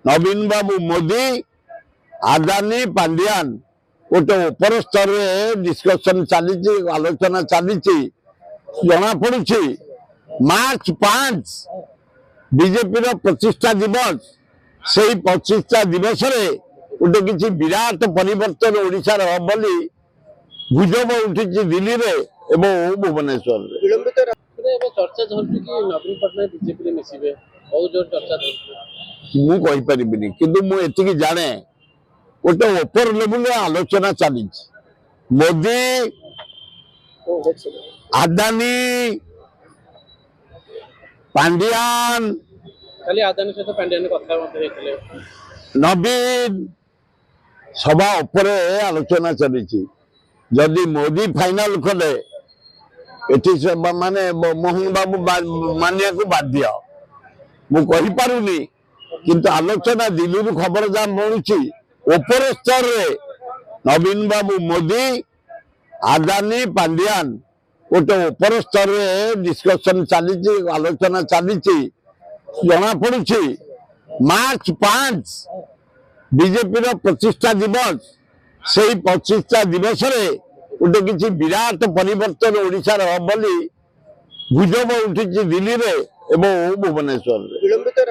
नवीन बाबू मोदी आदानी पांड्यान गोटे उपर स्तर डिस्कसन चली आलोचना चली जना पड़ी मार्च 5 बीजेपी प्रतिष्ठा दिवस से प्रतिष्ठा दिवस गोटे किसी विराट परिवर्तन ओडिशार हम बोली गुजब उठी दिल्ली रे एवं भुवनेश्वर चर्चा चलती कि नवीन पटनायक बीजेपी मिसिबे बहुत जोर चर्चा मुझे किंतु मुझे जाने गोटे ओपर लेवल आलोचना चली मोदी आदानी पांड्यान खाली आदानी सहित पांड्यान कथा नवीन सभा उपरे आलोचना चली जदि मोदी फाइनल कले एटी माने मोहन बाबू मानिया को बाध्य मुझे पारुनी किंतु आलोचना दिल्ली खबर जहाँ मिलूँ ऊपर स्तर रे नवीन बाबू मोदी आदानी पांड्यान गोटे उपर स्तर डिस्कसन चली आलोचना चली जना पड़ी मार्च 5 बीजेपी प्रतिष्ठा दिवस से प्रतिष्ठा दिवस गोटे किसी विराट परिवर्तन ओडिशार हम बोली गुजब उठी दिल्ली रे एवं भुवनेश्वर।